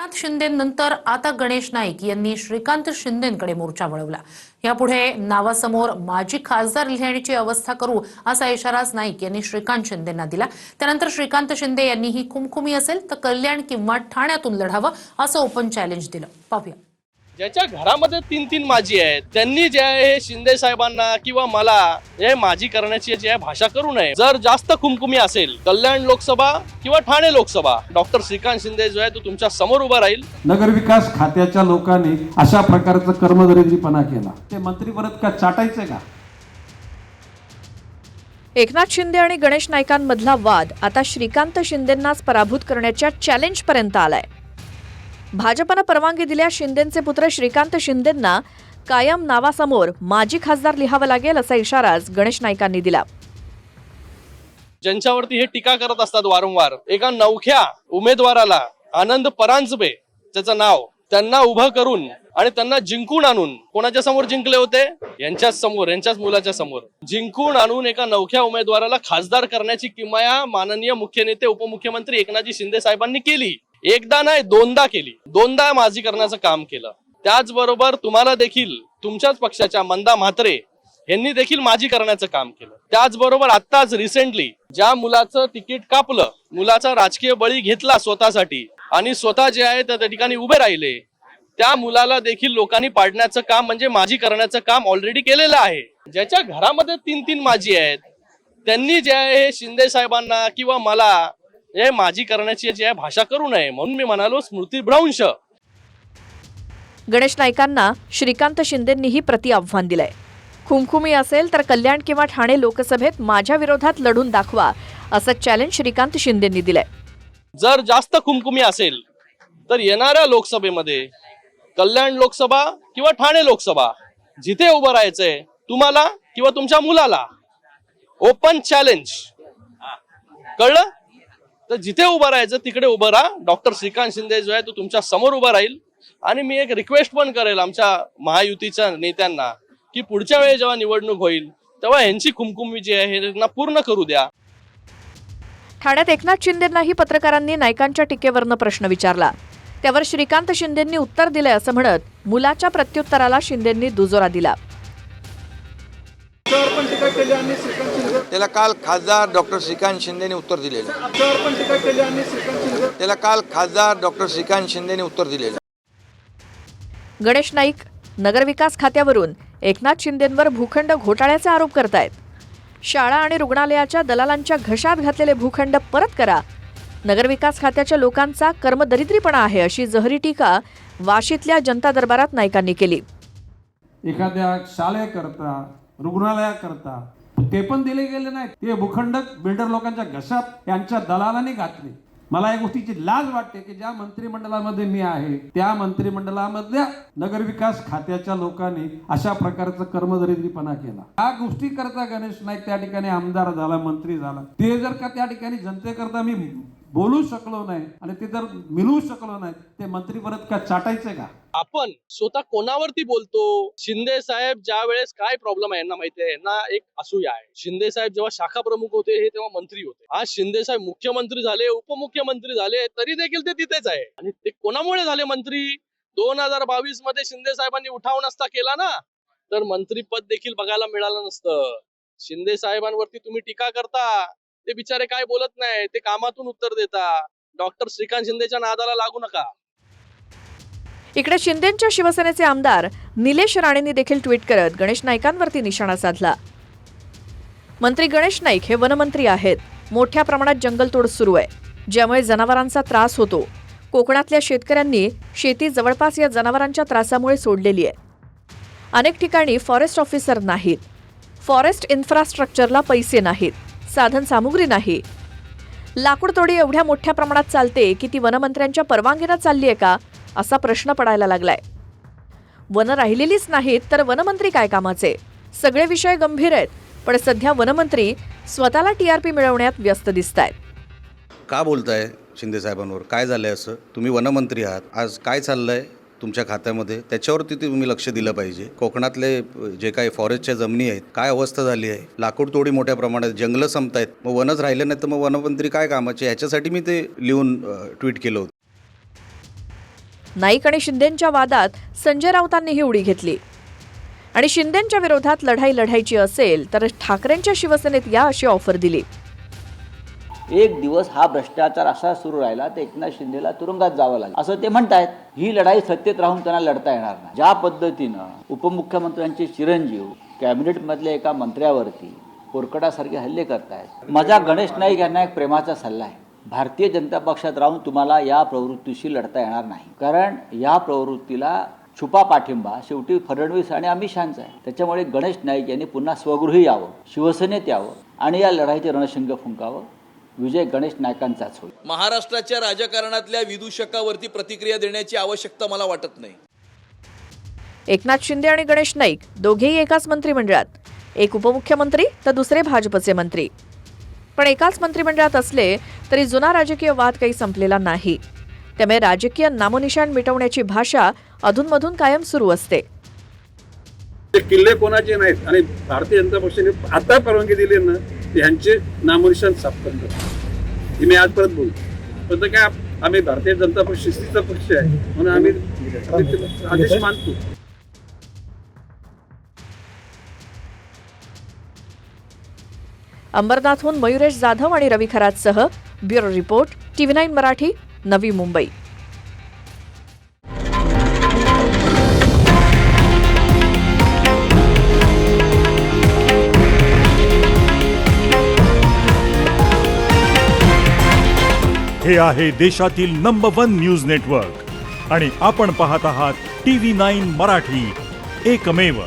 एकनाथ शिंदेनंतर आता गणेश नाईक यांनी श्रीकांत शिंदेंकडे मोर्चा वळवला। यापुढे नावासमोर माजी खासदार लिहिण्याची अवस्था करू असा इशाराच नाईक यांनी श्रीकांत शिंदेंना दिला। त्यानंतर श्रीकांत शिंदे यांनी ही खुमखुमी असेल तर कल्याण किंवा ठाण्यातून लढावं असं ओपन चॅलेंज दिलं। पाहूया। ज्याच्या घरामध्ये तीन तीन माजी आहेत त्यांनी जे आहे शिंदे साहेबांना किंवा मला हे माजी करण्याची जी आहे भाषा करू नये। जर जास्त खुमखुमी असेल कल्याण लोकसभा किंवा ठाणे लोकसभा, डॉक्टर श्रीकांत शिंदे जो आहे तो तुमच्या समोर उभा राहील। नगरविकास खात्याच्या लोकांनी अशा प्रकारचं कर्मदरिद्रीपणा केला, ते मंत्री परत का चाटायचे का? एकनाथ शिंदे आणि गणेश नाईकांमधला वाद आता श्रीकांत शिंदेंनाच पराभूत करण्याच्या चॅलेंज पर्यंत आलाय। भाजपनं परवानगी दिल्या शिंदेंचे पुत्र श्रीकांत शिंदेंना कायम नावासमोर माजी खासदार लिहावं लागेल असा इशाराच गणेश नाईकांनी दिला। ज्यांच्यावरती हे टीका करत असतात वारंवार, एका नवख्या उमेदवाराला आनंद परांजपे त्याचं नाव त्यांना उभं करून आणि त्यांना जिंकून आणून, कोणाच्या समोर जिंकले होते? यांच्याच समोर, यांच्याच मुलाच्या समोर जिंकून आणून एका नवख्या उमेदवाराला खासदार करण्याची किमया माननीय मुख्य नेते उपमुख्यमंत्री एकनाथजी शिंदे साहेबांनी केली। एकदा नाही दोनदा केली, दोनदा माजी करण्याचं काम केलं। त्याचबरोबर तुम्हाला देखील तुमच्याच पक्षाच्या मंदा म्हात्रे यांनी देखील माजी करण्याचं काम केलं। त्याचबरोबर आत्ताच रिसेंटली ज्या मुलाचं तिकीट कापलं, मुलाचा राजकीय बळी घेतला स्वतःसाठी आणि स्वतः जे आहे त्या ठिकाणी उभे राहिले, त्या मुलाला देखील लोकांनी पाडण्याचं काम म्हणजे माजी करण्याचं काम ऑलरेडी केलेलं आहे। ज्याच्या घरामध्ये तीन तीन माजी आहेत त्यांनी जे आहे शिंदे साहेबांना किंवा मला हे माजी करण्याची जी आहे भाषा करू नये, म्हणून मी म्हणालो स्मृतिभ्रंश। गणेश नाईकांना श्रीकांत शिंदेंनीही प्रति आव्हान दिलंय। खुमखुमी असेल तर कल्याण किंवा ठाणे लोकसभेत माझ्या विरोधात लढून दाखवा असं चॅलेंज श्रीकांत शिंदेंनी दिलंय। जर जास्त खुमखुमी असेल तर येणाऱ्या लोकसभेमध्ये कल्याण लोकसभा किंवा ठाणे लोकसभा जिथे उभं राहायचंय तुम्हाला किंवा तुमच्या मुलाला, ओपन चॅलेंज, कळलं? तर जिथे उभं राहायचं तिकडे उभं राहा। डॉक्टर श्रीकांत शिंदे जो आहे तो तुमच्या समोर उभा राहील। आणि मी एक रिक्वेस्ट पण करेल आमच्या महायुतीच्या नेत्यांना की पुढच्या वेळी जेव्हा निवडणूक होईल तेव्हा यांची खुमखुमी जी आहे त्यांना पूर्ण करू द्या। ठाण्यात एकनाथ शिंदेंनाही पत्रकारांनी नाईकांच्या टीकेवरनं प्रश्न विचारला, त्यावर श्रीकांत शिंदेंनी उत्तर दिलंय असं म्हणत मुलाच्या प्रत्युत्तराला शिंदेंनी दुजोरा दिला। त्याला काल खासदार डॉक्टर श्रीकांत शिंदेने उत्तर दिलेलं त्याला काल खासदार डॉक्टर श्रीकांत शिंदेने उत्तर दिलेलं। गणेश नाईक नगरविकास खात्यावरून एकनाथ शिंदेंवर भूखंड घोटाळ्याचे आरोप करतायत। शाळा आणि रुग्णालयाच्या दलालांच्या घशात घातलेले भूखंड परत करा, नगरविकास खात्याच्या लोकांचा कर्मदरिद्रीपणा आहे अशी जहरी टीका वाशीतल्या जनता दरबारात नाईकांनी केली। एखाद्या शाळेकरता, रुग्णालयाकरता ते पण दिले गेले नाहीत, ते भूखंड बिल्डर लोकांच्या घशात यांच्या दलालांनी घातले। मला या गोष्टीची लाज वाटते की ज्या मंत्रिमंडळामध्ये मी आहे त्या मंत्रिमंडळामधल्या नगरविकास खात्याच्या लोकांनी अशा प्रकारचा कर्मदरिद्रीपणा केला। या गोष्टी करता गणेश नाईक त्या ठिकाणी आमदार झाला, मंत्री झाला, ते जर का त्या ठिकाणी जनतेकरता मी बोलू शकलो नाही आणि ते जर मिळवू शकलो नाही, ते मंत्री परत का चाटायचे का? आपण स्वतः कोणावरती बोलतो? शिंदे साहेब ज्या वेळेस काय प्रॉब्लेम आहे यांना माहिती आहे, यांना एक असूया आहे। शिंदे साहेब जेव्हा शाखा प्रमुख होते हे तेव्हा मंत्री होते, आज शिंदे साहेब मुख्यमंत्री झाले, उपमुख्यमंत्री झाले, तरी देखील ते तिथेच आहे। आणि ते कोणामुळे झाले मंत्री? 2022 मध्ये शिंदे साहेबांनी उठाव नसता केला ना तर मंत्रीपद देखील बघायला मिळालं नसतं। शिंदे साहेबांवरती तुम्ही टीका करता, ते बिचारे काय बोलत नाही, ते कामातून उत्तर देता। डॉक्टर श्रीकांत शिंदेच्या नादाला लागू नका। इकडे शिंदेंच्या शिवसेनेचे आमदार निलेश राणेंनी देखील ट्विट करत गणेश नाईकांवरती निशाणा साधला। मंत्री गणेश नाईक हे वनमंत्री आहेत, मोठ्या प्रमाणात जंगलतोड सुरू आहे, ज्यामुळे जनावरांचा त्रास होतो। कोकणातल्या शेतकऱ्यांनी शेती जवळपास या जनावरांच्या त्रासामुळे सोडलेली आहे। अनेक ठिकाणी फॉरेस्ट ऑफिसर नाहीत, फॉरेस्ट इन्फ्रास्ट्रक्चरला पैसे नाहीत, साधन सामुग्री नाही। लाकूड तोडी एवढ्या मोठ्या प्रमाणात चालते की ती वनमंत्र्यांच्या परवानगीनं चालली आहे का असा प्रश्न पडायला लागलाय। वन राहिलेलीच नाहीत तर वनमंत्री काय कामाचे? सगळे विषय गंभीर आहेत, पण सध्या वनमंत्री स्वतःला टीआरपी मिळवण्यात व्यस्त दिसतायत। का बोलताय शिंदे साहेबांवर? काय झालंय असं? तुम्ही वनमंत्री आहात, आज काय चाललंय तुमच्या खात्यामध्ये त्याच्यावरती तुम्ही लक्ष दिलं पाहिजे। कोकणातले जे काही फॉरेस्टच्या जमिनी आहेत काय अवस्था झाली आहे, लाकूड तोडी मोठ्या प्रमाणात, जंगलं संपतायत, मग वनच राहिले नाही तर मग वनमंत्री काय कामाचे? याच्यासाठी मी ते लिहून ट्विट केलं होतं। नाईक आणि शिंदेंच्या वादात संजय राऊतांनीही उडी घेतली आणि शिंदेंच्या विरोधात लढाई लढायची असेल तर ठाकरेंच्या शिवसेनेत या अशी ऑफर दिली. एक दिवस हा भ्रष्टाचार असा सुरू राहिला तर एकनाथ शिंदेला तुरुंगात जावं लागेल असं ते म्हणतायत. ही लढाई सत्तेत राहून त्यांना लढता येणार नाही. ज्या पद्धतीनं उपमुख्यमंत्र्यांचे चिरंजीव कॅबिनेटमधल्या एका मंत्र्यावरती पोरकडासारखे हल्ले करतायत. माझा गणेश नाईक यांना एक प्रेमाचा सल्ला आहे. भारतीय जनता पक्षात राहून तुम्हाला या प्रवृत्तीशी लढता येणार नाही, कारण या प्रवृत्तीला छुपा पाठिंबा शेवटी फडणवीस आणि अमित शहाचा आहे. त्याच्यामुळे गणेश नाईक यांनी पुन्हा स्वगृही यावं, शिवसेनेत यावं आणि या लढाईचे रणशिंग फुंकावं. विजय गणेश नाईकांचाच होईल. महाराष्ट्राच्या राजकारणातल्या विदूषकावरती प्रतिक्रिया देण्याची आवश्यकता मला वाटत नाही. एकनाथ शिंदे आणि गणेश नाईक दोघेही एकाच मंत्रिमंडळात, एक उपमुख्यमंत्री तर दुसरे भाजपचे मंत्री. पण एकाच मंत्रिमंडळात असले तरी जुना राजकीय वाद काही संपलेला नाही. त्यामुळे राजकीय नामोनिशाण मिटवण्याची भाषा अधूनमधून कायम सुरू असते. ते किल्ले कोणाचे नाहीत आणि भारतीय जनता पक्षाने आता परवानगी दिली ना, यांचे नामनिशाण साफ करतात. हे मी आज परत बोलतो. पण काय आम्ही भारतीय जनता पक्ष शिस्तीचा पक्ष आहे म्हणून आम्ही आदेश मानतो. अंबरनाथहून मयुरेश जाधव आणि रवी खरातसह bureau report, TV9 Marathi, Navi Mumbai. हे आहे देशातील नंबर 1 न्यूज नेटवर्क आणि आपण पाहत आहात TV9 मराठी, एकमेव.